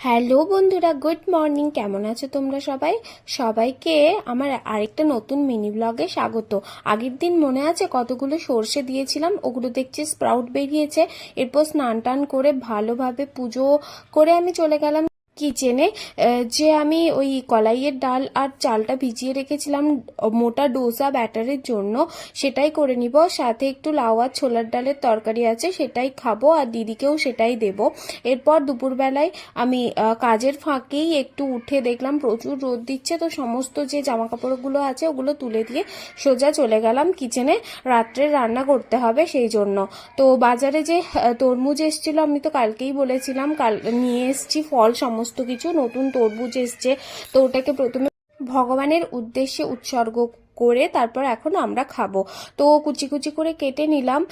Hello বন্ধুরা, good morning. কেমন আছো তোমরা সবাই? সবাইকে আমার আরেকটা নতুন মিনি ব্লগে স্বাগত। আগের দিন মনে আছে কতগুলো সর্ষে দিয়েছিলাম, ওগুলো দেখছি স্প্রাউট বেরিয়েছে। এরপর স্নান টান করে ভালোভাবে পুজো করে আমি চলে গেলাম কিচেনে। যে আমি ওই কলাইয়ের ডাল আর চালটা ভিজিয়ে রেখেছিলাম মোটা ডোসা ব্যাটারের জন্য, সেটাই করে নিব। সাথে একটু লাউ আর ছোলার ডালের তরকারি আছে, সেটাই খাবো আর দিদিকেও সেটাই দেব। এরপর দুপুরবেলায় আমি কাজের ফাঁকেই একটু উঠে দেখলাম প্রচুর রোদ দিচ্ছে, তো সমস্ত যে জামা কাপড়গুলো আছে ওগুলো তুলে দিয়ে সোজা চলে গেলাম কিচেনে। রাত্রে রান্না করতে হবে সেই জন্য। তো বাজারে যে তরমুজ এসেছিল, আমি তো কালকেই বলেছিলাম, কাল নিয়ে এসেছি ফল সমস্ত কিছু। নতুন তরমুজ এসছে, তো ওটাকে প্রথমে ভগবানের উদ্দেশ্যে উৎসর্গ করে তারপর এখন আমরা খাবো। তো কুচি কুচি করে কেটে নিলাম,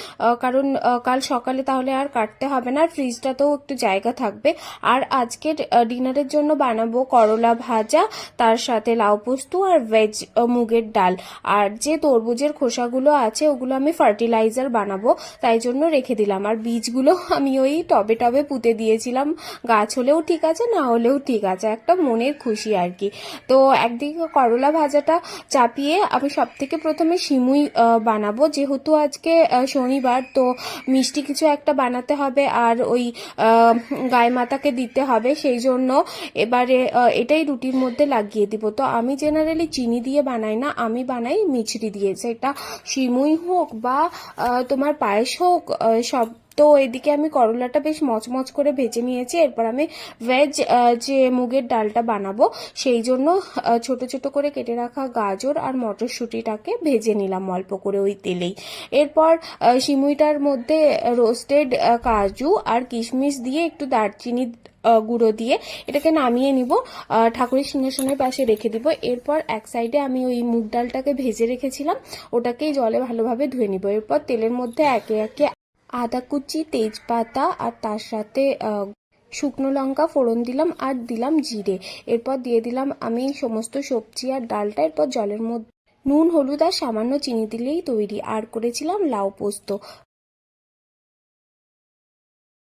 কারণ কাল সকালে তাহলে আর কাটতে হবে না, আর ফ্রিজটাতেও একটু জায়গা থাকবে। আর আজকের ডিনারের জন্য বানাবো করলা ভাজা, তার সাথে লাউ পোস্ত আর ভেজ মুগের ডাল। আর যে তরমুজের খোসাগুলো আছে ওগুলো আমি ফার্টিলাইজার বানাবো, তাই জন্য রেখে দিলাম। আর বীজগুলো আমি ওই টবে টবে পুঁতে দিয়েছিলাম, গাছ হলেও ঠিক আছে না হলেও ঠিক আছে, একটা মনের খুশি আর কি। তো একদিকে করলা ভাজাটা চাপিয়ে আমি সব থেকে প্রথমে সিমুই বানাবো, যেহেতু আজকে শনিবার, তো মিষ্টি কিছু একটা বানাতে হবে আর ওই গায়ে মাতাকে দিতে হবে, সেই জন্য এবারে এটাই রুটির মধ্যে লাগিয়ে দিব। তো আমি জেনারেলি চিনি দিয়ে বানাই না, আমি বানাই মিছরি দিয়ে, সেটা সিমুই হোক বা তোমার পায়েস হোক, সব। তো এদিকে আমি করলাটা বেশ মচমচ করে ভেজে নিয়েছি। এরপর আমি ভেজ যে মুগের ডালটা বানাবো সেই জন্য ছোট ছোট করে কেটে রাখা গাজর আর মটরশুঁটিটাকে ভেজে নিলাম অল্প করে ওই তেলেই। এরপর সিমুইটার মধ্যে রোস্টেড কাজু আর কিশমিশ দিয়ে একটু দারচিনি গুঁড়ো দিয়ে এটাকে নামিয়ে নিব, ঠাকুরের সিংহাসনের পাশে রেখে দিব। এরপর এক সাইডে আমি ওই মুগ ডালটাকে ভেজে রেখেছিলাম, ওটাকেই জলে ভালোভাবে ধুয়ে নিব। এরপর তেলের মধ্যে একে একে আদা কুচি, তেজপাতা আর তার সাথে শুকনো লঙ্কা ফোড়ন দিলাম আর দিলাম জিরে। এরপর দিয়ে দিলাম আমি সমস্ত সবজি আর ডালটা। এরপর জলের মধ্যে নুন, হলুদ আর সামান্য চিনি দিলেই তৈরি। আর করেছিলাম লাউ পোস্ত।